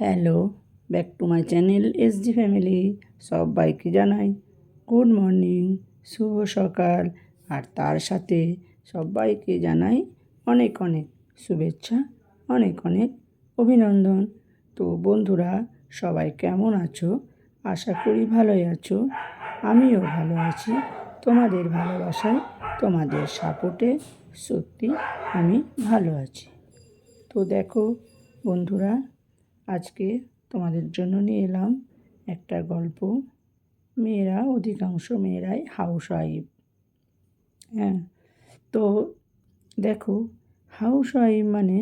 Hello, back to my channel SG family. সবাইকে জানাই good morning, শুভ সকাল। আর তার সাথে সবাইকে জানাই অনেক অনেক শুভেচ্ছা, অনেক অনেক অভিনন্দন। তো বন্ধুরা, সবাই কেমন আছো? আশা করি ভালোই আছো। আমিও ভালো আছি। তোমাদের ভালোবাসায়, তোমাদের সাপোর্টে সত্যি আমি ভালো আছি। তো দেখো বন্ধুরা, আজকে তোমাদের জন্য নিয়ে এলাম একটা গল্প। অধিকাংশ মেয়েরাই হাউস ওয়াইফ। হ্যাঁ, তো দেখো, হাউস ওয়াইফ মানে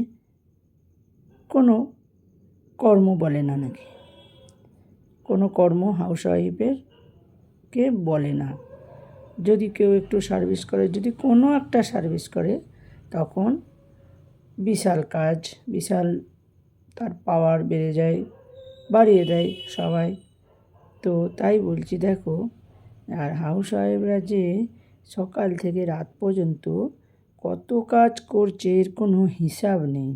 কোনো কর্ম বলে না নাকি, কোনো কর্ম হাউস ওয়াইফের কে বলে না। যদি কেউ একটু সার্ভিস করে, যদি কোনো একটা সার্ভিস করে, তখন বিশাল কাজ, বিশাল তার পাওয়ার বেড়ে যায়, বাড়িয়ে দেয় সবাই। তো তাই বলছি, দেখো, আর হাউস ওয়াইফরা যে সকাল থেকে রাত পর্যন্ত কত কাজ করছে, এর কোনো হিসাব নেই,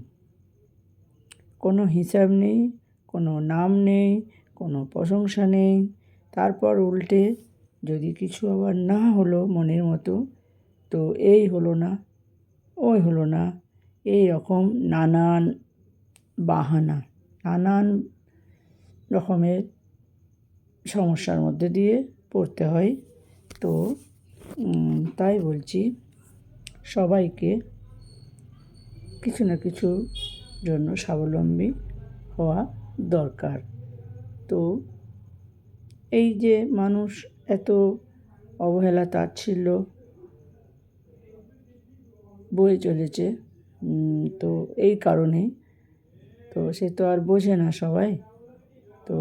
কোনো হিসাব নেই, কোনো নাম নেই, কোনো প্রশংসা নেই। তারপর উল্টে যদি কিছু আবার না হলো মনের মতো, তো এই হলো না, ওই হলো না, এই রকম নানান বাহানা, নানান রকমের সমস্যার মধ্যে দিয়ে পড়তে হয়। তো তাই বলছি, সবাইকে কিছু না কিছু জন্য স্বাবলম্বী হওয়া দরকার। তো এই যে মানুষ এত অবহেলা তাচ্ছিল্য বয়ে চলেছে, তো এই কারণেই, তো সে তো আর বোঝে না সবাই। তো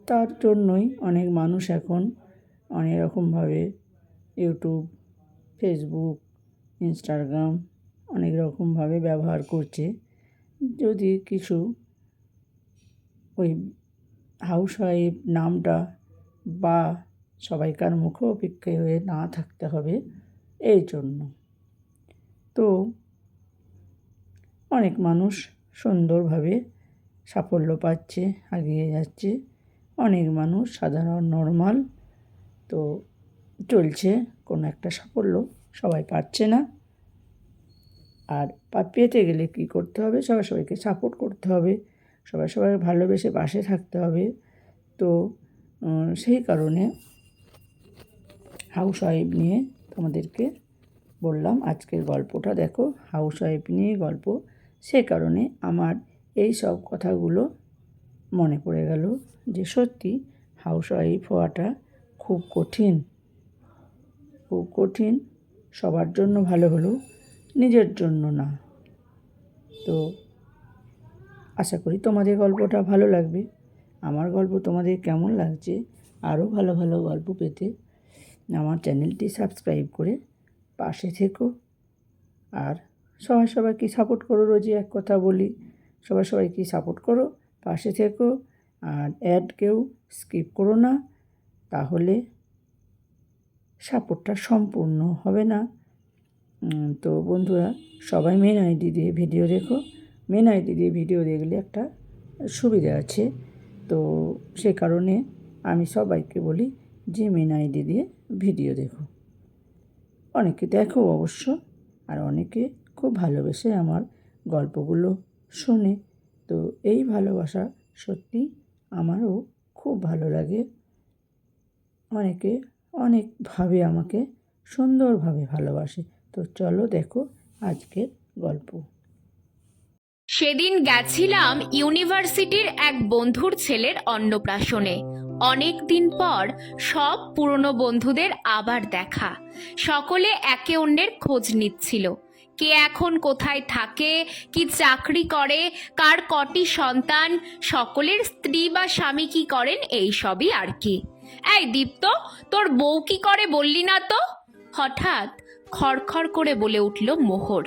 তার জন্যই অনেক মানুষ এখন অনেক রকমভাবে ইউটিউব, ফেসবুক, ইনস্টাগ্রাম অনেক রকমভাবে ব্যবহার করছে। যদি কিছু ওই হাউস ওয়াইফ নামটা বা সবাইকার মুখে অপেক্ষায় হয়ে না থাকতে হবে, এই জন্য। তো অনেক মানুষ সুন্দরভাবে সাফল্য পাচ্ছে, এগিয়ে যাচ্ছে। অনেক মানুষ সাধারণ নর্মাল তো চলছে, কোনো একটা সাফল্য সবাই পাচ্ছে না। আর পেতে গেলে কী করতে হবে? সবাই সবাইকে সাপোর্ট করতে হবে, সবাই সবাই ভালোবেসে পাশে থাকতে হবে। তো সেই কারণে হাউস ওয়াইফ নিয়ে তোমাদেরকে বললাম আজকের গল্পটা। দেখো, হাউস ওয়াইফ নিয়ে গল্প, সে কারণে আমার এই সব কথাগুলো মনে পড়ে গেল যে সত্যি হাউস ওয়াইফ হওয়াটা খুব কঠিন, খুব কঠিন। সবার জন্য ভালো হলেও নিজের জন্য না। তো আশা করি তোমাদের গল্পটা ভালো লাগবে। আমার গল্প তোমাদের কেমন লাগছে? আরও ভালো ভালো গল্প পেতে আমার চ্যানেলটি সাবস্ক্রাইব করে পাশে থেকো। আর সবাই সবাইকে সাপোর্ট করো, রোজই এক কথা বলি, সবাই সবাইকে সাপোর্ট করো, পাশে থেকো। আর অ্যাড কেউ স্কিপ করো না, তাহলে সাপোর্টটা সম্পূর্ণ হবে না। তো বন্ধুরা, সবাই মেন আইডি দিয়ে ভিডিও দেখো। মেন আইডি দিয়ে ভিডিও দেখলে একটা সুবিধা আছে। তো সে কারণে আমি সবাইকে বলি যে মেন আইডি দিয়ে ভিডিও দেখো। অনেকে দেখো অবশ্য, আর অনেকে খুব ভালোবেসে আমার গল্পগুলো শোনে। তো এই ভালোবাসা সত্যি আমারও খুব ভালো লাগে। অনেকে অনেকভাবে আমাকে সুন্দরভাবে ভালোবাসে। তো চলো দেখো আজকের গল্প। সেদিন গেছিলাম ইউনিভার্সিটির এক বন্ধুর ছেলের অন্নপ্রাশনে। অনেক দিন পর সব পুরনো বন্ধুদের আবার দেখা। সকলে একে অন্যের খোঁজ নিচ্ছিল। কে এখন কোথায় থাকে, কি চাকরি করে, কার কটি সন্তান, সকলের স্ত্রী বা স্বামী কি করেন, এই সবই আর কি। এই দীপ্ত, তোর বউ কি করে বললি না তো? হঠাৎ খড়খড় করে বলে উঠল মোহর।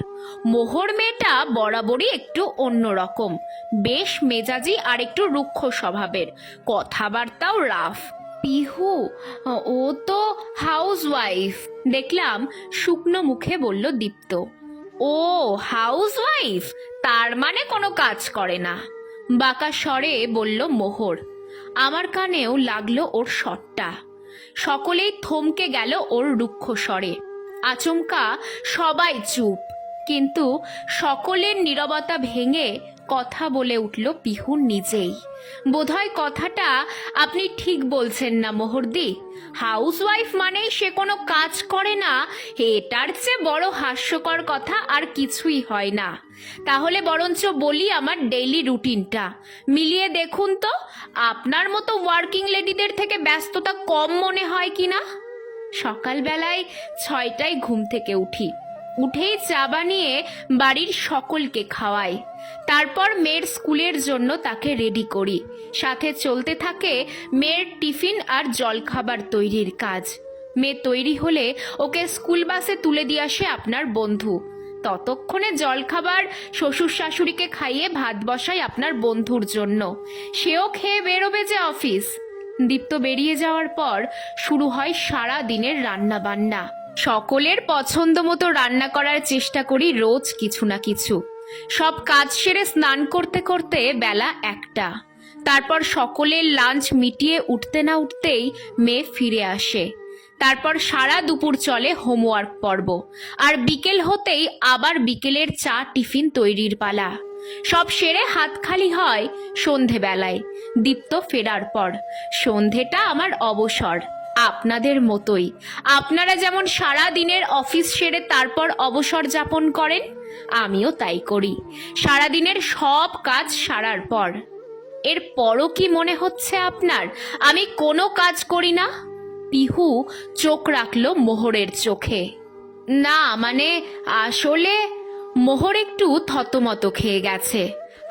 মোহর মেয়েটা বরাবরই একটু অন্যরকম, বেশ মেজাজি আর একটু রুক্ষ স্বভাবের, কথাবার্তাও রাফ। পিহু, ও তো হাউস ওয়াইফ দেখলাম, শুকনো মুখে বলল দীপ্ত। ও হাউস ওয়াইফ, তার মানে কোনো কাজ করে না? বাঁকা স্বরে বলল মোহর। আমার কানেও লাগলো ওর স্বরটা। সকলেই থমকে গেল ওর রুক্ষ স্বরে। আচমকা সবাই চুপ, কিন্তু সকলের নীরবতা ভেঙে কথা বলে উঠল পিহু নিজেই। বোধহয় কথাটা আপনি ঠিক বলছেন না মোহরদি। হাউসওয়াইফ মানেই সে কোনো কাজ করে না, এটার চেয়ে বড় হাস্যকর কথা আর কিছুই হয় না। তাহলে বরঞ্চ বলি আমার ডেইলি রুটিনটা মিলিয়ে দেখুন তো, আপনার মতো ওয়ার্কিং লেডিদের থেকে ব্যস্ততা কম মনে হয় কিনা। সকালবেলায় 6টায় ঘুম থেকে উঠেই চা বানিয়ে বাড়ির সকলকে খাওয়াই। তারপর মেয়ের স্কুলের জন্য তাকে রেডি করি। সাথে চলতে থাকে মেয়ের টিফিন আর জলখাবার তৈরির কাজ। মেয়ে তৈরি হলে ওকে স্কুল বাসে তুলে দিয়ে আসে আপনার বন্ধু। ততক্ষণে জলখাবার শ্বশুর শাশুড়িকে খাইয়ে ভাত বসাই আপনার বন্ধুর জন্য। সেও খেয়ে বেরোবে যে অফিস। দীপ্ত বেরিয়ে যাওয়ার পর শুরু হয় সারা দিনের রান্না বান্না। সকলের পছন্দ মতো রান্না করার চেষ্টা করি রোজ কিছু না কিছু। সব কাজ সেরে স্নান করতে করতে বেলা 1টা। তারপর সকলের লাঞ্চ মিটিয়ে উঠতে না উঠতেই মেয়ে ফিরে আসে। তারপর সারা দুপুর চলে হোমওয়ার্ক পর্ব, আর বিকেল হতেই আবার বিকেলের চা টিফিন তৈরির পালা। সব সেরে হাত খালি হয় সন্ধেবেলায় দীপ্ত ফেরার পর। সন্ধেটা আমার অবসর, আপনাদের মতোই। আপনারা যেমন সারা দিনের অফিস সেরে তারপর অবসর যাপন করেন, আমিও তাই করি সারাদিনের সব কাজ সারার পর। এর পরও কি মনে হচ্ছে আপনার আমি কোনো কাজ করি না? পিহু চোখ রাখলো মোহরের চোখে। না মানে আসলে মোহর একটু থতমত খেয়ে গেছে।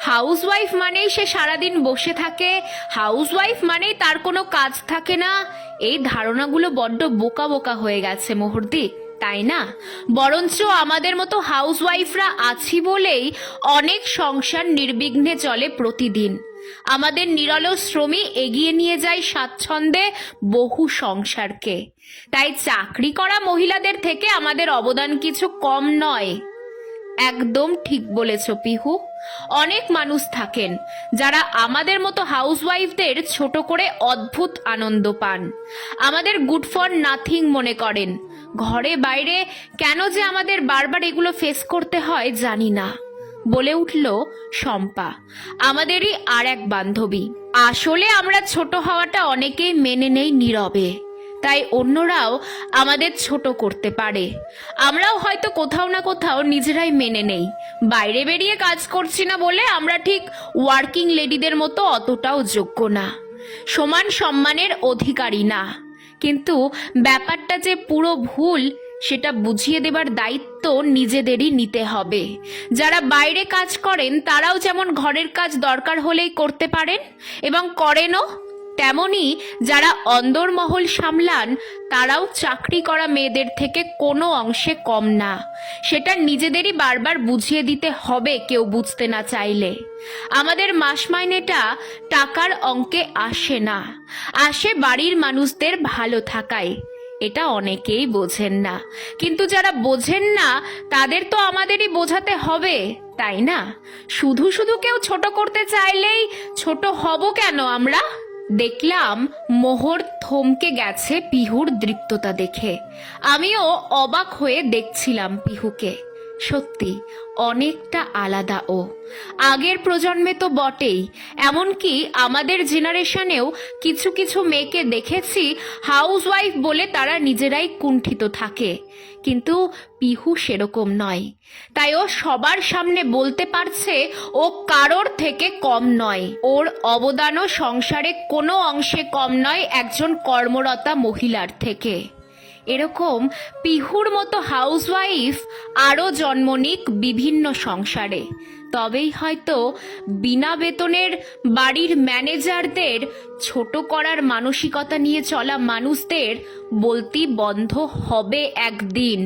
হাউসওয়াইফ মানেই সে সারাদিন বসে থাকে, হাউসওয়াইফ মানেই তার কোনো কাজ থাকে না, এই ধারণাগুলো বড্ড বোকা বোকা হয়ে গেছে মোহরদি, তাই না? বরঞ্চ আমাদের মতো হাউসওয়াইফরা আছি বলেই অনেক সংসার নির্বিঘ্নে চলে প্রতিদিন। আমাদের নিরলস শ্রমই এগিয়ে নিয়ে যায় স্বাচ্ছন্দ্যে বহু সংসারকে। তাই চাকরি করা মহিলাদের থেকে আমাদের অবদান কিছু কম নয়। একদম ঠিক বলেছ পিহু। অনেক মানুষ থাকেন যারা আমাদের মতো হাউসওয়াইফদের ছোট করে অদ্ভুত আনন্দ পান, আমাদের গুড ফর নাথিং মনে করেন। ঘরে বাইরে কেন যে আমাদের বারবার এগুলো ফেস করতে হয় জানি না, বলে উঠল শম্পা, আমাদেরই আর এক বান্ধবী। আসলে আমরা ছোট হওয়াটা অনেকেই মেনে নেই নীরবে, তাই অন্যরাও আমাদের ছোট করতে পারে। আমরাও হয়তো কোথাও না কোথাও নিজেরাই মেনে নেই বাইরে বেরিয়ে কাজ করছি না বলে আমরা ঠিক ওয়ার্কিং লেডিদের মতো অতটাও যোগ্য না, সমান সম্মানের অধিকারী না। কিন্তু ব্যাপারটা যে পুরো ভুল সেটা বুঝিয়ে দেবার দায়িত্ব নিজেদেরই নিতে হবে। যারা বাইরে কাজ করেন তারাও যেমন ঘরের কাজ দরকার হলেই করতে পারেন এবং করেনও, তেমনি যারা অন্দরমহল সামলান তারাও চাকরি করা মেয়েদের থেকে কোনো অংশে কম না। সেটা নিজেদেরই বারবার বুঝিয়ে দিতে হবে কেউ বুঝতে না চাইলে। আমাদের মাস মাইনেটা টাকার অঙ্কে আসে না, আসে বাড়ির মানুষদের ভালো থাকায়। এটা অনেকেই বোঝেন না, কিন্তু যারা বোঝেন না তাদের তো আমাদেরই বোঝাতে হবে, তাই না? শুধু শুধু কেউ ছোট করতে চাইলেই ছোট হব কেন আমরা? দেখলাম মোহর থমকে গেছে পিহুর দৃপ্ততা দেখে। আমিও অবাক হয়ে দেখছিলাম পিহুকে। সত্যি অনেকটা আলাদা ও। আগের প্রজন্মে তো বটেই, এমনকি আমাদের জেনারেশনেও কিছু কিছু মেয়েকে দেখেছি হাউসওয়াইফ বলে তারা নিজেরাই কুণ্ঠিত থাকে, কিন্তু পিহু সেরকম নয়। তাই ও সবার সামনে বলতে পারছে ও কারোর থেকে কম নয়, ওর অবদানও সংসারে কোনো অংশে কম নয় একজন কর্মরতা মহিলার থেকে। এরকম পিহুর মতো হাউসওয়াইফ আরও জন্ম নিক বিভিন্ন সংসারে, তবেই হয়তো বিনা বেতনের বাড়ির ম্যানেজারদের ছোট করার মানসিকতা নিয়ে চলা মানুষদের বলতি বন্ধ হবে একদিন।